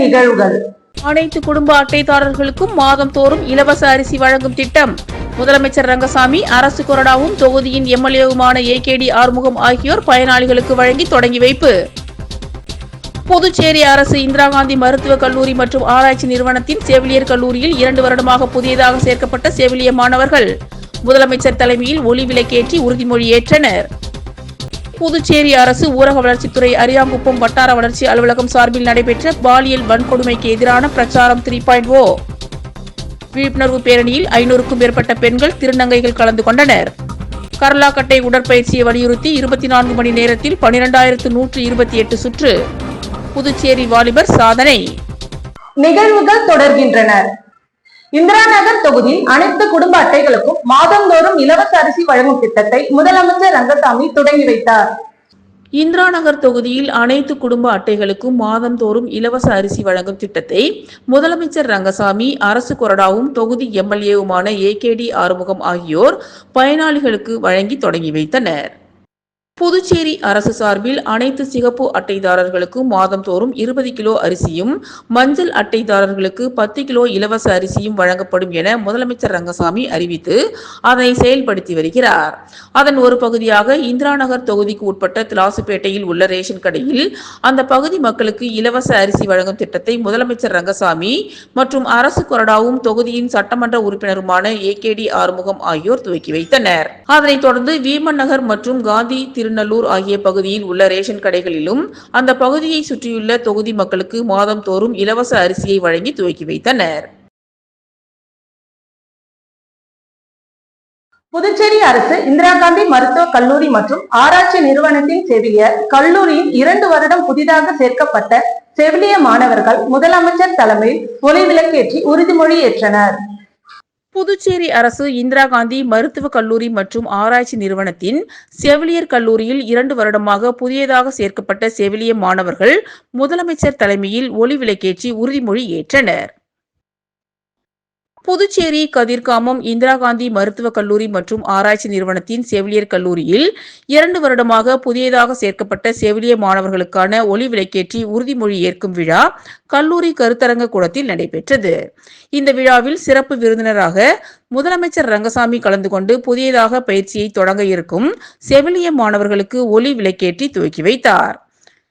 நிகழ்வுகள். அனைத்து குடும்ப அட்டைதாரர்களுக்கும் மாதந்தோறும் இலவச அரிசி வழங்கும் திட்டம். முதலமைச்சர் ரங்கசாமி அரசு கொறடாவும் தொகுதியின் எம்எல்ஏவுமான ஏகேடி ஆறுமுகம் ஆகியோர் பயனாளிகளுக்கு வழங்கி தொடங்கி வைப்பு. புதுச்சேரி அரசு இந்திரா காந்தி மருத்துவக் கல்லூரி மற்றும் ஆராய்ச்சி நிறுவனத்தின் செவிலியர் கல்லூரியில் 2 வருடமாக புதியதாக சேர்க்கப்பட்ட செவிலிய மாணவர்கள் முதலமைச்சர் தலைமையில் ஒளி விளக்கேற்றி உறுதிமொழி ஏற்றனர். புதுச்சேரி அரசு ஊரக வளர்ச்சித்துறை அரியாங்குப்பம் வட்டார வளர்ச்சி அலுவலகம் சார்பில் நடைபெற்ற பாலியல் வன்கொடுமைக்கு எதிரான பிரச்சாரம் 3.0 விழிப்புணர்வு பேரணியில் 500க்கும் மேற்பட்ட பெண்கள் திருநங்கைகள் கலந்து கொண்டனர். கர்லாக்கட்டை உடற்பயிற்சியை வலியுறுத்தி 24 மணி நேரத்தில் 12,128 சுற்று. புதுச்சேரி வாலிபர் சாதனை. நிகழ்வுகள் தொடர்கின்றன. இந்திரா நகர் தொகுதியில் அனைத்து குடும்ப அட்டைகளுக்கும் மாதந்தோறும் இலவச அரிசி வழங்கும் திட்டத்தை முதலமைச்சர் ரங்கசாமி தொடங்கி வைத்தார். இந்திரா நகர் தொகுதியில் அனைத்து குடும்ப அட்டைகளுக்கும் மாதந்தோறும் இலவச அரிசி வழங்கும் திட்டத்தை முதலமைச்சர் ரங்கசாமி அரசு கொறடாவும் தொகுதி எம்எல்ஏவுமான ஏகேடி ஆறுமுகம் ஆகியோர் பயனாளிகளுக்கு வழங்கி தொடங்கி வைத்தனர். புதுச்சேரி அரசு சார்பில் அனைத்து சிகப்பு அட்டைதாரர்களுக்கும் மாதந்தோறும் 20 கிலோ அரிசியும், மஞ்சள் அட்டைதாரர்களுக்கு 10 கிலோ இலவச அரிசியும் வழங்கப்படும் என முதலமைச்சர் ரங்கசாமி அறிவித்து அதனை செயல்படுத்தி வருகிறார். அதன் ஒரு பகுதியாக இந்திரா நகர் தொகுதிக்கு உட்பட்ட திலாசுப்பேட்டையில் உள்ள ரேஷன் கடையில் அந்த பகுதி மக்களுக்கு இலவச அரிசி வழங்கும் திட்டத்தை முதலமைச்சர் ரங்கசாமி மற்றும் அரசு கொறடாவும் தொகுதியின் சட்டமன்ற உறுப்பினருமான ஏகேடி ஆறுமுகம் ஆகியோர் துவக்கி வைத்தனர். அதனைத் தொடர்ந்து வீமன் நகர் மற்றும் காந்தி திருநல்லூர் ஆகிய பகுதியில் உள்ள ரேஷன் கடைகளிலும் அந்த பகுதியை சுற்றியுள்ள தொகுதி மக்களுக்கு மாதந்தோறும் இலவச அரிசியை வழங்கி துவக்கி வைத்தனர். புதுச்சேரி அரசு இந்திரா காந்தி மருத்துவக் கல்லூரி மற்றும் ஆராய்ச்சி நிறுவனத்தின் செவிலியர் கல்லூரியில் 2 வருடம் புதிதாக சேர்க்கப்பட்ட செவிலிய மாணவர்கள் முதலமைச்சர் தலைமையில் ஒளி விளக்கேற்றி உறுதிமொழி ஏற்றனர். புதுச்சேரி அரசு இந்திரா காந்தி மருத்துவக் கல்லூரி மற்றும் ஆராய்ச்சி நிறுவனத்தின் செவிலியர் கல்லூரியில் 2 வருடமாக புதியதாக சேர்க்கப்பட்ட செவிலிய மாணவர்கள் முதலமைச்சர் தலைமையில் ஒளி விளக்கேற்றி உறுதிமொழி ஏற்றனர். புதுச்சேரி கதிர்காமம் இந்திரா காந்தி மருத்துவக் கல்லூரி மற்றும் ஆராய்ச்சி நிறுவனத்தின் செவிலியர் கல்லூரியில் 2 வருடமாக புதியதாக சேர்க்கப்பட்ட செவிலிய மாணவர்களுக்கான ஒளி விளக்கேற்றி உறுதிமொழி ஏற்கும் விழா கல்லூரி கருத்தரங்க கூடத்தில் நடைபெற்றது. இந்த விழாவில் சிறப்பு விருந்தினராக முதலமைச்சர் ரங்கசாமி கலந்து கொண்டு புதியதாக பயிற்சியை தொடங்க இருக்கும் செவிலிய மாணவர்களுக்கு ஒளி விளக்கேற்றி துவக்கி வைத்தார்.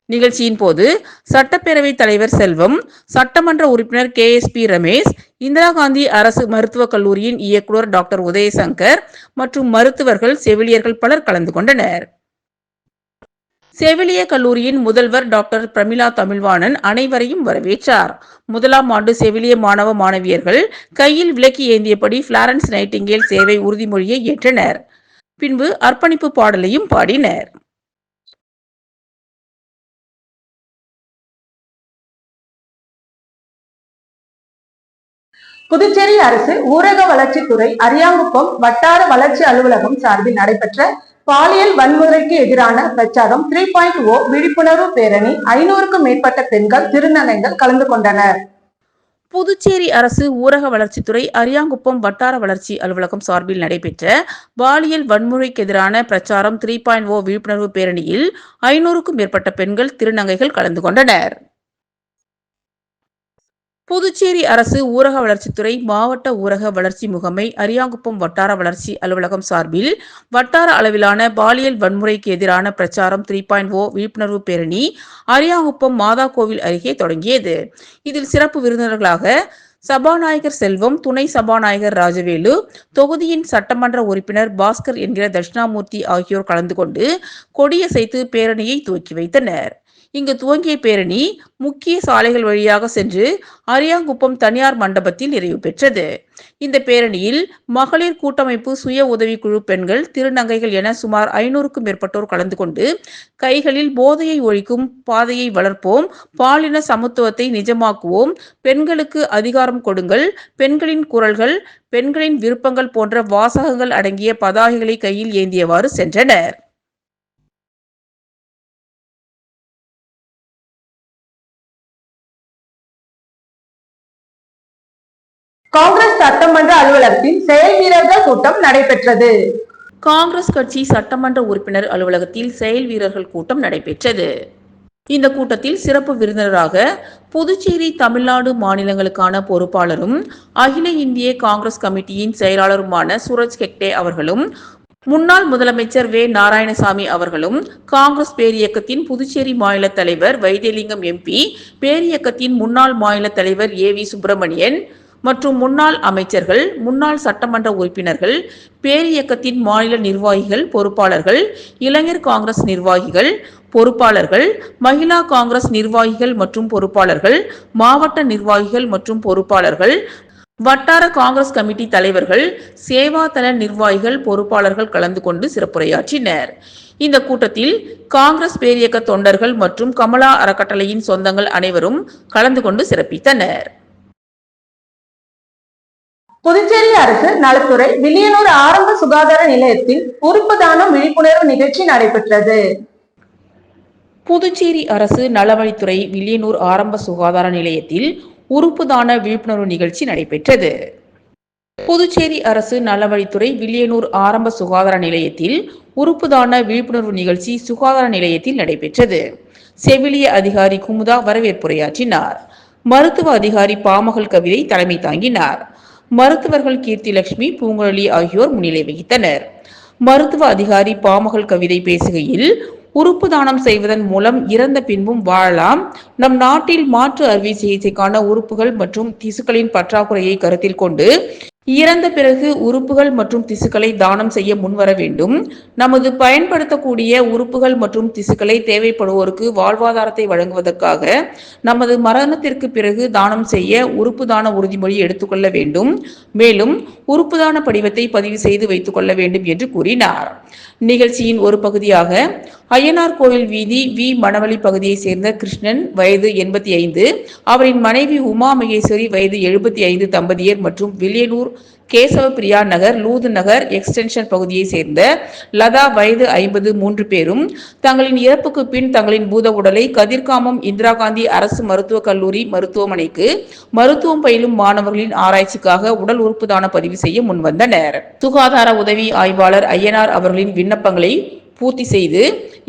நிகழ்ச்சியின் போது சட்டப்பேரவைத் தலைவர் செல்வம், சட்டமன்ற உறுப்பினர் KSP ரமேஷ், இந்திரா காந்தி அரசு மருத்துவக் கல்லூரியின் இயக்குநர் டாக்டர் உதயசங்கர் மற்றும் மருத்துவர்கள், செவிலியர்கள் பலர் கலந்து கொண்டனர். செவிலிய கல்லூரியின் முதல்வர் டாக்டர் பிரமிளா தமிழ்வாணன் அனைவரையும் வரவேற்றார். 1ஆம் ஆண்டு செவிலிய மாணவ மாணவியர்கள் கையில் விளக்கு ஏந்தியபடி பிளாரன்ஸ் நைட்டிங்கேல் சேவை உறுதிமொழியை ஏற்றனர். பின்பு அர்ப்பணிப்பு பாடலையும் பாடினர். புதுச்சேரி அரசு ஊரக வளர்ச்சித்துறை அரியாங்குப்பம் வட்டார வளர்ச்சி அலுவலகம் சார்பில் நடைபெற்ற பாலியல் வன்முறைக்கு எதிரான பிரச்சாரம் 3.0 விழிப்புணர்வு பேரணி 500க்கும் மேற்பட்ட பெண்கள் திருநங்கைகள் கலந்து கொண்டனர். புதுச்சேரி அரசு ஊரக வளர்ச்சித்துறை அரியாங்குப்பம் வட்டார வளர்ச்சி அலுவலகம் சார்பில் நடைபெற்ற பாலியல் வன்முறைக்கு எதிரான பிரச்சாரம் 3.0 விழிப்புணர்வு பேரணியில் 500க்கும் மேற்பட்ட பெண்கள் திருநங்கைகள் கலந்து கொண்டனர். புதுச்சேரி அரசு ஊரக வளர்ச்சித்துறை மாவட்ட ஊரக வளர்ச்சி முகமை அரியாங்குப்பம் வட்டார வளர்ச்சி அலுவலகம் சார்பில் வட்டார அளவிலான பாலியல் வன்முறைக்கு எதிரான பிரச்சாரம் 3.0 விழிப்புணர்வு பேரணி அரியாங்குப்பம் மாதா கோவில் அருகே தொடங்கியது. இதில் சிறப்பு விருந்தினர்களாக சபாநாயகர் செல்வம், துணை சபாநாயகர் ராஜவேலு, தொகுதியின் சட்டமன்ற உறுப்பினர் பாஸ்கர் என்கிற தட்சிணாமூர்த்தி ஆகியோர் கலந்து கொண்டு கொடியசைத்து பேரணியை துவக்கி வைத்தனர். இங்கு துவங்கிய பேரணி முக்கிய சாலைகள் வழியாக சென்று அரியாங்குப்பம் தனியார் மண்டபத்தில் நிறைவு பெற்றது. இந்த பேரணியில் மகளிர் கூட்டமைப்பு, சுய உதவிக்குழு பெண்கள், திருநங்கைகள் என சுமார் 500க்கும் மேற்பட்டோர் கலந்து கொண்டு கைகளில் போதையை ஒழிக்கும் பாதையை வளர்ப்போம், பாலின சமத்துவத்தை நிஜமாக்குவோம், பெண்களுக்கு அதிகாரம் கொடுங்கள், பெண்களின் குரல்கள், பெண்களின் விருப்பங்கள் போன்ற வாசகங்கள் அடங்கிய பதாகைகளை கையில் ஏந்தியவாறு சென்றனர். காங்கிரஸ் சட்டமன்ற அலுவலகத்தில் செயல் வீரர்கள் கூட்டம் நடைபெற்றது. காங்கிரஸ் கட்சி சட்டமன்ற உறுப்பினர் அலுவலகத்தில் செயல் வீரர்கள் கூட்டம் நடைபெற்றது. இந்த கூட்டத்தில் சிறப்பு விருந்தினராக புதுச்சேரி, தமிழ்நாடு மாநிலங்களுக்கான பொறுப்பாளரும் அகில இந்திய காங்கிரஸ் கமிட்டியின் செயலாளருமான சூரஜ் ஹெக்டே அவர்களும், முன்னாள் முதலமைச்சர் வே. நாராயணசாமி அவர்களும், காங்கிரஸ் பேரியக்கத்தின் புதுச்சேரி மாநில தலைவர் வைத்தியலிங்கம் எம்பி, பேரியக்கத்தின் முன்னாள் மாநில தலைவர் ஏ.வி. சுப்பிரமணியன் மற்றும் முன்னாள் அமைச்சர்கள், முன்னாள் சட்டமன்ற உறுப்பினர்கள், பேரியக்கத்தின் மாநில நிர்வாகிகள், பொறுப்பாளர்கள், இளைஞர் காங்கிரஸ் நிர்வாகிகள், பொறுப்பாளர்கள், மகிழா காங்கிரஸ் நிர்வாகிகள் மற்றும் பொறுப்பாளர்கள், மாவட்ட நிர்வாகிகள் மற்றும் பொறுப்பாளர்கள், வட்டார காங்கிரஸ் கமிட்டி தலைவர்கள், சேவாதள நிர்வாகிகள், பொறுப்பாளர்கள் கலந்து கொண்டு சிறப்புரையாற்றினர். இந்த கூட்டத்தில் காங்கிரஸ் பேரியக்க தொண்டர்கள் மற்றும் கமலா அறக்கட்டளையின் சொந்தங்கள் அனைவரும் கலந்து கொண்டு சிறப்பித்தனர். புதுச்சேரி அரசு நலத்துறை வில்லியனூர் ஆரம்ப சுகாதார நிலையத்தில் உறுப்பு தானம் விழிப்புணர்வு நிகழ்ச்சி நடைபெற்றது. புதுச்சேரி அரசு நலவழித்துறை வில்லியனூர் ஆரம்ப சுகாதார நிலையத்தில் உறுப்பு தான விழிப்புணர்வு நிகழ்ச்சி நடைபெற்றது. புதுச்சேரி அரசு நலவழித்துறை வில்லியனூர் ஆரம்ப சுகாதார நிலையத்தில் உறுப்பு தான விழிப்புணர்வு நிகழ்ச்சி சுகாதார நிலையத்தில் நடைபெற்றது. செவிலிய அதிகாரி குமுதா வரவேற்புரையாற்றினார். மருத்துவ அதிகாரி பாமகள் கவிதை தலைமை தாங்கினார். மருத்துவர்கள் கீர்த்திலட்சுமி, பூங்குழலி ஆகியோர் முன்னிலை வகித்தனர். மருத்துவ அதிகாரி பாமகள் கவிதை பேசுகையில், உறுப்பு தானம் செய்வதன் மூலம் இறந்த பின்பும் வாழலாம். நம் நாட்டில் மாற்று அறுவை சிகிச்சைக்கான உறுப்புகள் மற்றும் திசுக்களின் பற்றாக்குறையை கருத்தில் கொண்டு இறந்த பிறகு உறுப்புகள் மற்றும் திசுக்களை தானம் செய்ய முன்வர வேண்டும். நமது பயன்படுத்தக்கூடிய உறுப்புகள் மற்றும் திசுக்களை தேவைப்படுவோருக்கு வாழ்வாதாரத்தை வழங்குவதற்காக நமது மரணத்திற்கு பிறகு தானம் செய்ய உறுப்பு தான உறுதிமொழி எடுத்துக்கொள்ள வேண்டும். மேலும் உறுப்பு தான படிவத்தை பதிவு செய்து வைத்துக் கொள்ள வேண்டும் என்று கூறினார். நிகழ்ச்சியின் ஒரு பகுதியாக அய்யனார் கோவில் வீதி வி. மணவழி பகுதியை சேர்ந்த கிருஷ்ணன், வயது 85, அவரின் மனைவி உமா மகேஸ்வரி, வயது 75 தம்பதியர் மற்றும் வில்லியனூர் கேசவ பிரியா நகர், லூது நகர் எக்ஸ்டென்ஷன் பகுதியை சேர்ந்த லதா, வயது 50 3 பேரும் தங்களின் இறப்புக்கு பின் தங்களின் பூத உடலை கதிர்காமம் இந்திரா காந்தி அரசு மருத்துவக் கல்லூரி மருத்துவமனைக்கு மருத்துவம் பயிலும் மாணவர்களின் ஆராய்ச்சிக்காக உடல் உறுப்பு தான பதிவு செய்ய முன்வந்தனர். சுகாதார உதவி ஆய்வாளர் அய்யனார் அவர்களின் விண்ணப்பங்களை பூர்த்தி செய்து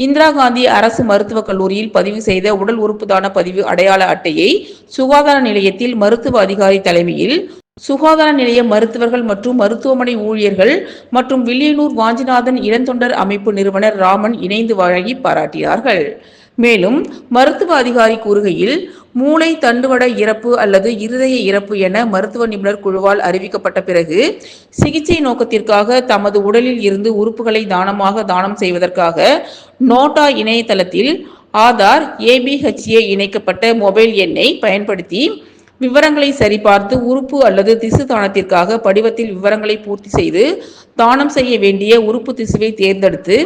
இந்திரா காந்தி அரசு மருத்துவக் கல்லூரியில் பதிவு செய்த உடல் உறுப்பு தான பதிவு அடையாள அட்டையை சுகாதார நிலையத்தில் மருத்துவ அதிகாரி தலைமையில் சுகாதார நிலைய மருத்துவர்கள் மற்றும் மருத்துவமனை ஊழியர்கள் மற்றும் வில்லியனூர் வாஞ்சிநாதன் இளந்தொண்டர் அமைப்பு நிறுவனர் ராமன் இணைந்து வழங்கி பாராட்டினார்கள். மேலும் மருத்துவ அதிகாரி கூறுகையில், மூளை தண்டுவட இறப்பு அல்லது இருதய இறப்பு என மருத்துவ நிபுணர் குழுவால் அறிவிக்கப்பட்ட பிறகு சிகிச்சை நோக்கத்திற்காக தமது உடலில் இருந்து உறுப்புகளை தானம் செய்வதற்காக நோட்டா இணையதளத்தில் ஆதார், ABHA இணைக்கப்பட்ட மொபைல் எண்ணை பயன்படுத்தி விவரங்களை சரிபார்த்து உறுப்பு அல்லது திசு தானத்திற்காக படிவத்தில் விவரங்களை பூர்த்தி செய்து தானம் செய்ய வேண்டிய உறுப்பு திசுவை தேர்ந்தெடுத்து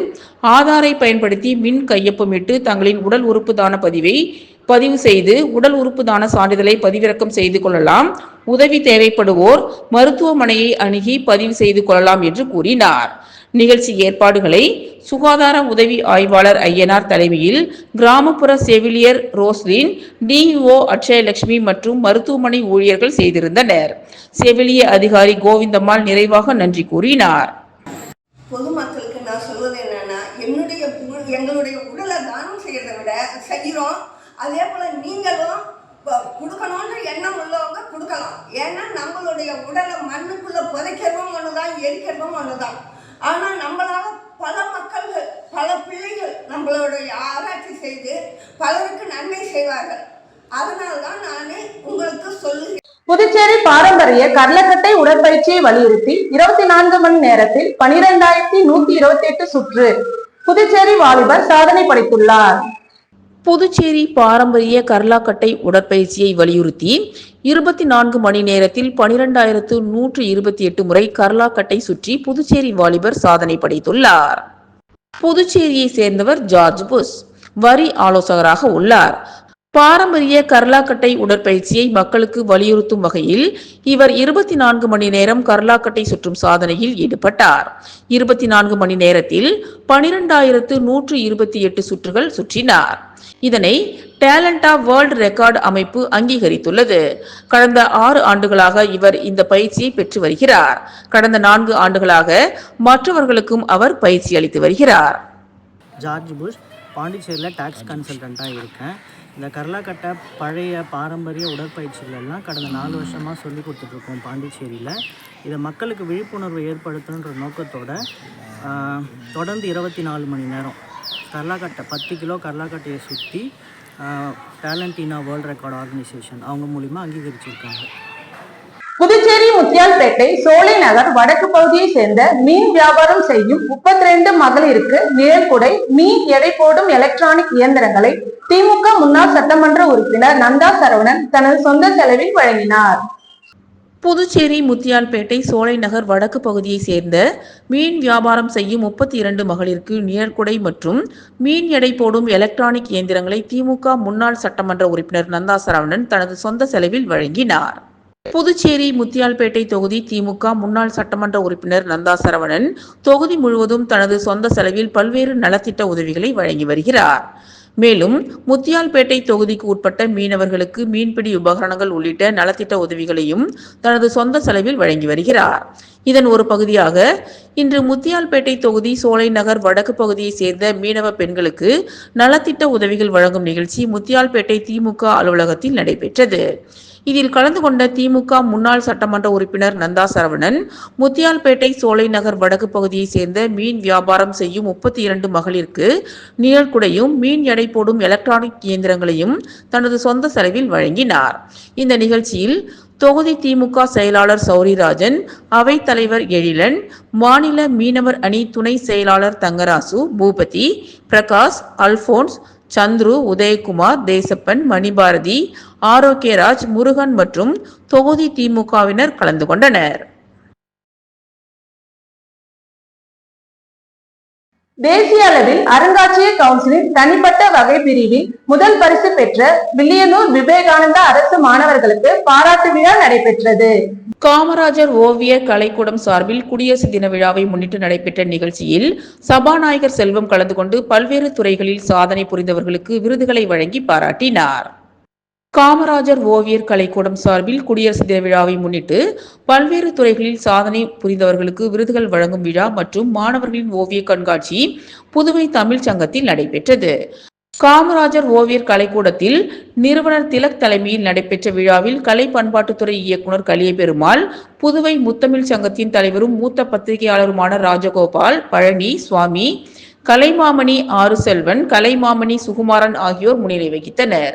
ஆதாரை பயன்படுத்தி மின் கையொப்பமிட்டு தங்களின் உடல் உறுப்பு தான பதிவு செய்து உடல் உறுப்பு தான சான்றிதழை பதிவிறக்கம் செய்து கொள்ளலாம். உதவி தேவைப்படுவோர் மருத்துவமனையை அணுகி பதிவு செய்து கொள்ளலாம் என்று கூறினார். நிகழ்ச்சி ஏற்பாடுகளை சுகாதார உதவி ஆய்வாளர் அய்யனார் தலைமையில் கிராமப்புற செவிலியர் ரோஸ்லின், DO அட்சயலட்சுமி மற்றும் மருத்துவமனை ஊழியர்கள் செய்திருந்தனர். செவிலிய அதிகாரி கோவிந்தம்மாள் நிறைவாக நன்றி கூறினார். பொதுமக்களுக்கு நான் சொல்வது என்னன்னா, எங்களுடைய உடலை தானம் செய்யறதை விட செய்கிறோம். அதே போல நீங்களும் கொடுக்கணும்ன்ற எண்ணம் உள்ளவங்க கொடுக்கலாம். ஏன்னா நம்மளுடைய உடலை மண்ணுக்குள்ள புதைக்கிறதும் ஒண்ணுதான், எரிக்கிறதும் ஒண்ணுதான். ஆனா நம்மளால பல மக்கள்கள், பல பிள்ளைகள் நம்மளுடைய ஆராய்ச்சி செய்து பலருக்கு நன்மை செய்வார்கள். அதனால்தான் நான் உங்களுக்கு சொல்லுகிறேன். புதுச்சேரி பாரம்பரிய கர்லக்கட்டை உடற்பயிற்சியை வலியுறுத்தி 24 மணி நேரத்தில் 12,128 சுற்று புதுச்சேரி வாலிபர் சாதனை படைத்துள்ளார். புதுச்சேரி பாரம்பரிய கர்லாக்கட்டை உடற்பயிற்சியை வலியுறுத்தி 24 மணி நேரத்தில் 12,128 முறை கர்லாக்கட்டை சுற்றி புதுச்சேரி வாலிபர் சாதனை படைத்துள்ளார். புதுச்சேரியை சேர்ந்தவர் ஜார்ஜ் புஷ் வரி ஆலோசகராக உள்ளார். பாரம்பரிய கர்லாக்கட்டை உடற்பயிற்சியை மக்களுக்கு வலியுறுத்தும் வகையில் இவர் 24 மணி நேரம் கர்லாக்கட்டை சுற்றும் சாதனையில் ஈடுபட்டார். 24 மணி நேரத்தில் 12,128 சுற்றுகள் சுற்றினார். இதனை டேலண்டா வேர்ல்ட் ரெக்கார்டு அமைப்பு அங்கீகரித்துள்ளது. கடந்த 6 ஆண்டுகளாக இவர் இந்த பயிற்சியை பெற்று வருகிறார். கடந்த 4 ஆண்டுகளாக மற்றவர்களுக்கும் அவர் பயிற்சி அளித்து வருகிறார். ஜார்ஜ் புஷ் பாண்டிச்சேரியில் டேக்ஸ் கன்சல்டண்ட்டாக இருக்கேன். இந்த கர்லாக்கட்டை பழைய பாரம்பரிய உடற்பயிற்சிகளெல்லாம் கடந்த 4 வருஷமாக சொல்லி கொடுத்துட்ருக்கோம் பாண்டிச்சேரியில். இதை மக்களுக்கு விழிப்புணர்வு ஏற்படுத்தணுன்ற நோக்கத்தோட தொடர்ந்து 24 மணி நேரம் கர்லாக்கட்டை 10 கிலோ கர்லாக்கட்டையை சுற்றி டேலண்டினா வேர்ல்ட் ரெக்கார்ட் ஆர்கனைசேஷன் அவங்க மூலிமா அங்கீகரிச்சிருக்காங்க. புதுச்சேரி முத்தியால்பேட்டை சோலை நகர் வடக்கு பகுதியை சேர்ந்த மீன் வியாபாரம் செய்யும் 32 மகளிருக்கு நிழல்குடை, மீன் எடை போடும் எலக்ட்ரானிக் இயந்திரங்களை திமுக முன்னாள் சட்டமன்ற உறுப்பினர் நந்தா சரவணன் தனது சொந்த செலவில் வழங்கினார். புதுச்சேரி முத்தியால்பேட்டை சோலை நகர் வடக்கு பகுதியை சேர்ந்த மீன் வியாபாரம் செய்யும் 32 மகளிருக்கு நிழற்குடை மற்றும் மீன் எடை போடும் எலக்ட்ரானிக் இயந்திரங்களை திமுக முன்னாள் சட்டமன்ற உறுப்பினர் நந்தா சரவணன் தனது சொந்த செலவில் வழங்கினார். புதுச்சேரி முத்தியால்பேட்டை தொகுதி திமுக முன்னாள் சட்டமன்ற உறுப்பினர் நந்தா சரவணன் தொகுதி முழுவதும் தனது சொந்த செலவில் பல்வேறு நலத்திட்ட உதவிகளை வழங்கி வருகிறார். மேலும் முத்தியால்பேட்டை தொகுதிக்கு உட்பட்ட மீனவர்களுக்கு மீன்பிடி உபகரணங்கள் உள்ளிட்ட நலத்திட்ட உதவிகளையும் தனது சொந்த செலவில் வழங்கி வருகிறார். இதன் ஒரு பகுதியாக இன்று முத்தியால்பேட்டை தொகுதி சோலை நகர் வடக்கு பகுதியை சேர்ந்த மீனவ பெண்களுக்கு நலத்திட்ட உதவிகள் வழங்கும் நிகழ்ச்சி முத்தியால்பேட்டை திமுக அலுவலகத்தில் நடைபெற்றது. இதில் கலந்து கொண்ட திமுக முன்னாள் சட்டமன்ற உறுப்பினர் நந்தா சரவணன் முத்தியால்பேட்டை சோலை நகர் வடக்கு பகுதியை சேர்ந்த மீன் வியாபாரம் செய்யும் 32 மகளிருக்கு நிழற்குடையும் மீன் எடை போடும் எலக்ட்ரானிக் இயந்திரங்களையும் தனது சொந்த செலவில் வழங்கினார். இந்த நிகழ்ச்சியில் தொகுதி திமுக செயலாளர் சௌரிராஜன், அவைத் தலைவர் எழிலன், மாநில மீனவர் அணி துணை செயலாளர் தங்கராசு, பூபதி, பிரகாஷ், அல்போன்ஸ், சந்துரு, உதயகுமார், தேசப்பன், மணிபாரதி, ஆரோக்கியராஜ், முருகன் மற்றும் தொகுதி திமுகவினர் கலந்து கொண்டனர். தேசிய அளவில் அருங்காட்சியக கவுன்சிலின் தனிப்பட்ட வகை பிரிவில் முதல் பரிசு பெற்ற வில்லியனூர் விவேகானந்தா அரசு மாணவர்களுக்கு பாராட்டு விழா நடைபெற்றது. காமராஜர் ஓவியர் கலைக்கூடம் சார்பில் குடியரசு தின விழாவை முன்னிட்டு நடைபெற்ற நிகழ்ச்சியில் சபாநாயகர் செல்வம் கலந்து கொண்டு பல்வேறு துறைகளில் சாதனை புரிந்தவர்களுக்கு விருதுகளை வழங்கி பாராட்டினார். காமராஜர் ஓவியர் கலைக்கூடம் சார்பில் குடியரசு தின விழாவை முன்னிட்டு பல்வேறு துறைகளில் சாதனை புரிந்தவர்களுக்கு விருதுகள் வழங்கும் விழா மற்றும் மாணவர்களின் ஓவிய கண்காட்சி புதுவை தமிழ் சங்கத்தில் நடைபெற்றது. காமராஜர் ஓவியர் கலைக்கூடத்தில் நிறுவனர் திலக் தலைமையில் நடைபெற்ற விழாவில் கலை பண்பாட்டுத்துறை இயக்குனர் கலியபெருமாள், புதுவை முத்தமிழ் சங்கத்தின் தலைவரும் மூத்த பத்திரிகையாளருமான ராஜகோபால், பழனி, சுவாமி, கலைமாமணி ஆறு செல்வன், கலைமாமணி சுகுமாரன் ஆகியோர் முன்னிலை வகித்தனர்.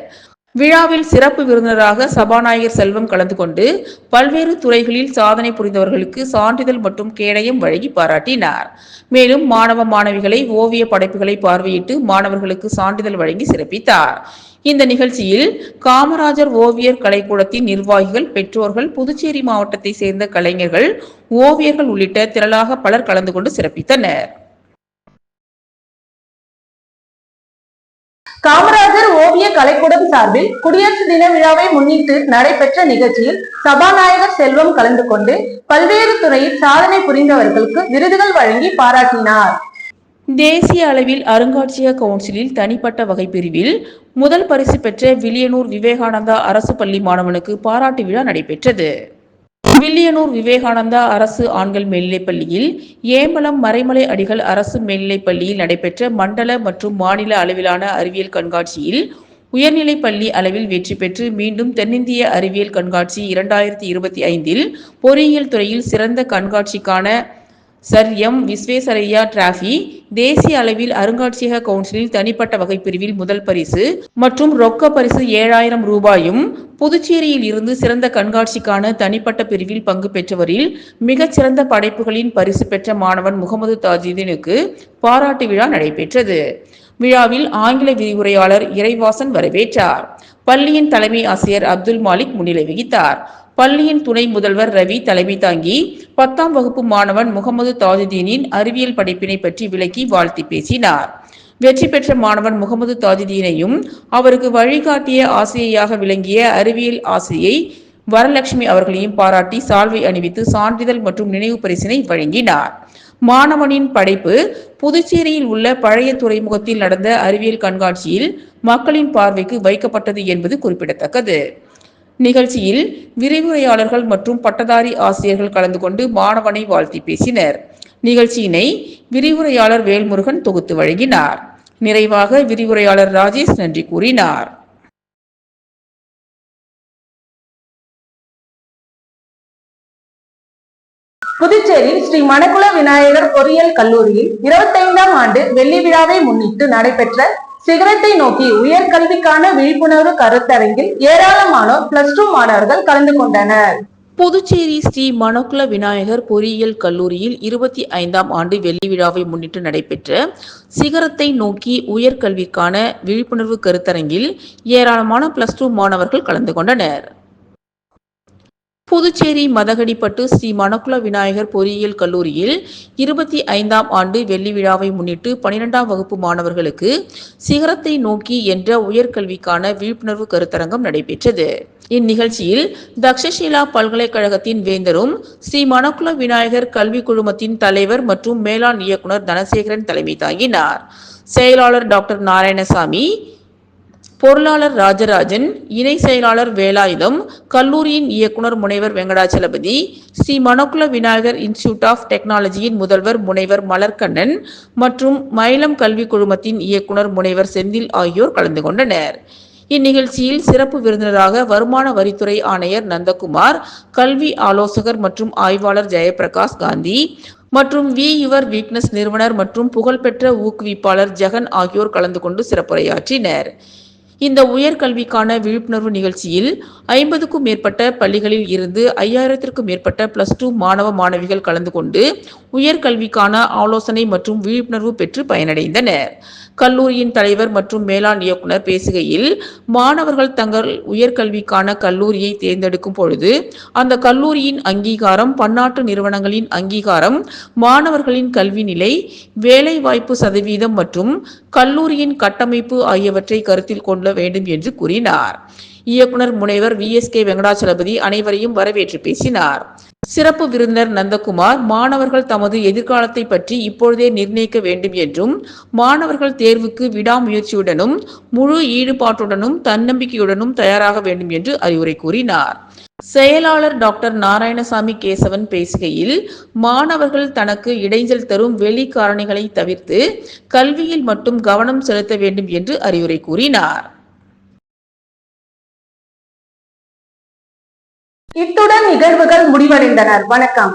விழாவில் சிறப்பு விருந்தினராக சபாநாயகர் செல்வம் கலந்து கொண்டு பல்வேறு துறைகளில் சாதனை புரிந்தவர்களுக்கு சான்றிதழ் மற்றும் கேடயம் வழங்கி பாராட்டினார். மேலும் மாணவ மாணவிகளை ஓவிய படைப்புகளை பார்வையிட்டு மாணவர்களுக்கு சான்றிதழ் வழங்கி சிறப்பித்தார். இந்த நிகழ்ச்சியில் காமராஜர் ஓவியர் கலைக்கூடத்தின் நிர்வாகிகள், பெற்றோர்கள், புதுச்சேரி மாவட்டத்தை சேர்ந்த கலைஞர்கள், ஓவியர்கள் உள்ளிட்ட திரளாக பலர் கலந்து கொண்டு சிறப்பித்தனர். காமராஜர் ஓவிய கலைக்கூடம் சார்பில் குடியரசு தின விழாவை முன்னிட்டு நடைபெற்ற நிகழ்ச்சியில் சபாநாயகர் செல்வம் கலந்து கொண்டு பல்வேறு துறையில் சாதனை புரிந்தவர்களுக்கு விருதுகள் வழங்கி பாராட்டினார். தேசிய அளவில் அருங்காட்சியக கவுன்சிலில் தனிப்பட்ட வகை பிரிவில் முதல் பரிசு பெற்ற வில்லியனூர் விவேகானந்தா அரசு பள்ளி மாணவனுக்கு பாராட்டு விழா நடைபெற்றது. வில்லியனூர் விவேகானந்தா அரசு ஆண்கள் மேல்நிலைப்பள்ளியில் ஏம்பலம் மறைமலை அடிகள் அரசு மேல்நிலைப்பள்ளியில் நடைபெற்ற மண்டல மற்றும் மாநில அளவிலான அறிவியல் கண்காட்சியில் உயர்நிலைப் பள்ளி அளவில் வெற்றி பெற்று மீண்டும் தென்னிந்திய அறிவியல் கண்காட்சி 2025 பொறியியல் துறையில் சிறந்த கண்காட்சிக்கான சர் எம் விஸ்வேஸ்வரய்யா டிராபி, தேசிய அளவில் அருங்காட்சியக கவுன்சிலில் தனிப்பட்ட வகை பிரிவில் முதல் பரிசு மற்றும் ரொக்க பரிசு 7000 ரூபாயும், புதுச்சேரியில் இருந்து சிறந்த கண்காட்சிக்கான தனிப்பட்ட பிரிவில் பங்கு பெற்றவரில் மிகச்சிறந்த படைப்புகளின் பரிசு பெற்ற மாணவன் முகமது தாஜுதீனுக்கு பாராட்டு விழா நடைபெற்றது. விழாவில் ஆங்கில விரிவுரையாளர் இறைவாசன் வரவேற்றார். பள்ளியின் தலைமை ஆசிரியர் அப்துல் மாலிக் முன்னிலை வகித்தார். பள்ளியின் துணை முதல்வர் ரவி தலைமை தாங்கி 10ஆம் வகுப்பு மாணவன் முகமது தாஜுதீனின் அறிவியல் படைப்பினை பற்றி விளக்கி வாழ்த்தி பேசினார். வெற்றி பெற்ற மாணவன் முகமது தாஜுதீனையும் அவருக்கு வழிகாட்டிய ஆசிரியையாக விளங்கிய அறிவியல் ஆசிரியை வரலட்சுமி அவர்களையும் பாராட்டி சால்வை அணிவித்து சான்றிதழ் மற்றும் நினைவு பரிசினை வழங்கினார். மாணவனின் படைப்பு புதுச்சேரியில் உள்ள பழைய துறைமுகத்தில் நடந்த அறிவியல் கண்காட்சியில் மக்களின் பார்வைக்கு வைக்கப்பட்டது என்பது குறிப்பிடத்தக்கது. நிகழ்ச்சியில் விரிவுரையாளர்கள் மற்றும் பட்டதாரி ஆசிரியர்கள் கலந்து கொண்டு மாணவனை வாழ்த்தி பேசினர். நிகழ்ச்சியினை விரிவுரையாளர் வேல்முருகன் தொகுத்து வழங்கினார். நிகழ்ச்சியினை நிறைவாக விரிவுரையாளர் ராஜேஷ் நன்றி கூறினார். புதுச்சேரி ஸ்ரீ மணக்குள விநாயகர் பொறியியல் கல்லூரியில் 25ஆம் ஆண்டு வெள்ளி விழாவை முன்னிட்டு நடைபெற்ற சிகரத்தை நோக்கி உயர்கல்விக்கான விழிப்புணர்வு கருத்தரங்கில் ஏராளமானோர் +2 மாணவர்கள் கலந்து கொண்டனர். புதுச்சேரி ஸ்ரீ மணக்குள விநாயகர் பொறியியல் கல்லூரியில் 25ஆம் ஆண்டு வெள்ளி விழாவை முன்னிட்டு நடைபெற்ற சிகரத்தை நோக்கி உயர்கல்விக்கான விழிப்புணர்வு கருத்தரங்கில் ஏராளமான +2 மாணவர்கள் கலந்து கொண்டனர். புதுச்சேரி மதகடிப்பட்டு ஸ்ரீ மணக்குள விநாயகர் பொறியியல் கல்லூரியில் 25ஆம் ஆண்டு வெள்ளி விழாவை முன்னிட்டு 12ஆம் வகுப்பு மாணவர்களுக்கு சிகரத்தை நோக்கி என்ற உயர்கல்விக்கான விழிப்புணர்வு கருத்தரங்கம் நடைபெற்றது. இந்நிகழ்ச்சியில் தக்ஷஷிலா பல்கலைக்கழகத்தின் வேந்தரும் ஸ்ரீ மணக்குள விநாயகர் கல்வி குழுமத்தின் தலைவர் மற்றும் மேலாண் இயக்குனர் தனசேகரன் தலைமை தாங்கினார். செயலாளர் டாக்டர் நாராயணசாமி, பொருளாளர் ராஜராஜன், இணை செயலாளர் வேலாயுதம், கல்லூரியின் இயக்குனர் முனைவர் வெங்கடாச்சலபதி, ஸ்ரீ மணக்குள விநாயகர் இன்ஸ்டிடியூட் ஆஃப் டெக்னாலஜியின் முதல்வர் முனைவர் மலர்கண்ணன் மற்றும் மயிலம் கல்வி குழுமத்தின் இயக்குனர் முனைவர் செந்தில் ஆகியோர் கலந்து கொண்டனர். இந்நிகழ்ச்சியில் சிறப்பு விருந்தினராக வருமான வரித்துறை ஆணையர் நந்தகுமார், கல்வி ஆலோசகர் மற்றும் ஆய்வாளர் ஜெயபிரகாஷ் காந்தி மற்றும் வி யுவர் வீக்னஸ் நிறுவனர் மற்றும் புகழ்பெற்ற ஊக்குவிப்பாளர் ஜெகன் ஆகியோர் கலந்து கொண்டு சிறப்புரையாற்றினர். இந்த உயர்கல்விக்கான விழிப்புணர்வு நிகழ்ச்சியில் 50க்கும் மேற்பட்ட பள்ளிகளில் இருந்து 5000த்திற்கும் மேற்பட்ட +2 மாணவ மாணவிகள் கலந்து கொண்டு உயர்கல்விக்கான ஆலோசனை மற்றும் விழிப்புணர்வு பெற்று பயனடைந்தனர். கல்லூரியின் தலைவர் மற்றும் மேலாண் இயக்குனர் பேசுகையில், மாணவர்கள் தங்கள் உயர்கல்விக்கான கல்லூரியை தேர்ந்தெடுக்கும் பொழுது அந்த கல்லூரியின் அங்கீகாரம், பன்னாட்டு நிறுவனங்களின் அங்கீகாரம், மாணவர்களின் கல்வி நிலை, வேலைவாய்ப்பு சதவீதம் மற்றும் கல்லூரியின் கட்டமைப்பு ஆகியவற்றை கருத்தில் கொள்ள வேண்டும் என்று கூறினார். இயக்குனர் முனைவர் VSK வெங்கடாச்சலபதி அனைவரையும் வரவேற்று பேசினார். சிறப்பு விருந்தினர் நந்தகுமார், மாணவர்கள் தமது எதிர்காலத்தை பற்றி இப்பொழுதே நிர்ணயிக்க வேண்டும் என்றும், மாணவர்கள் தேர்வுக்கு விடாமுயற்சியுடனும் முழு ஈடுபாட்டுடனும் தன்னம்பிக்கையுடனும் தயாராக வேண்டும் என்று அறிவுரை கூறினார். செயலாளர் டாக்டர் நாராயணசாமி கேசவன் பேசுகையில், மாணவர்கள் தனக்கு இடைஞ்சல் தரும் வெளி காரணிகளை தவிர்த்து கல்வியில் மட்டும் கவனம் செலுத்த வேண்டும் என்று அறிவுரை கூறினார். இத்துடன் நிகழ்வுகள் முடிவடைந்தன. வணக்கம்.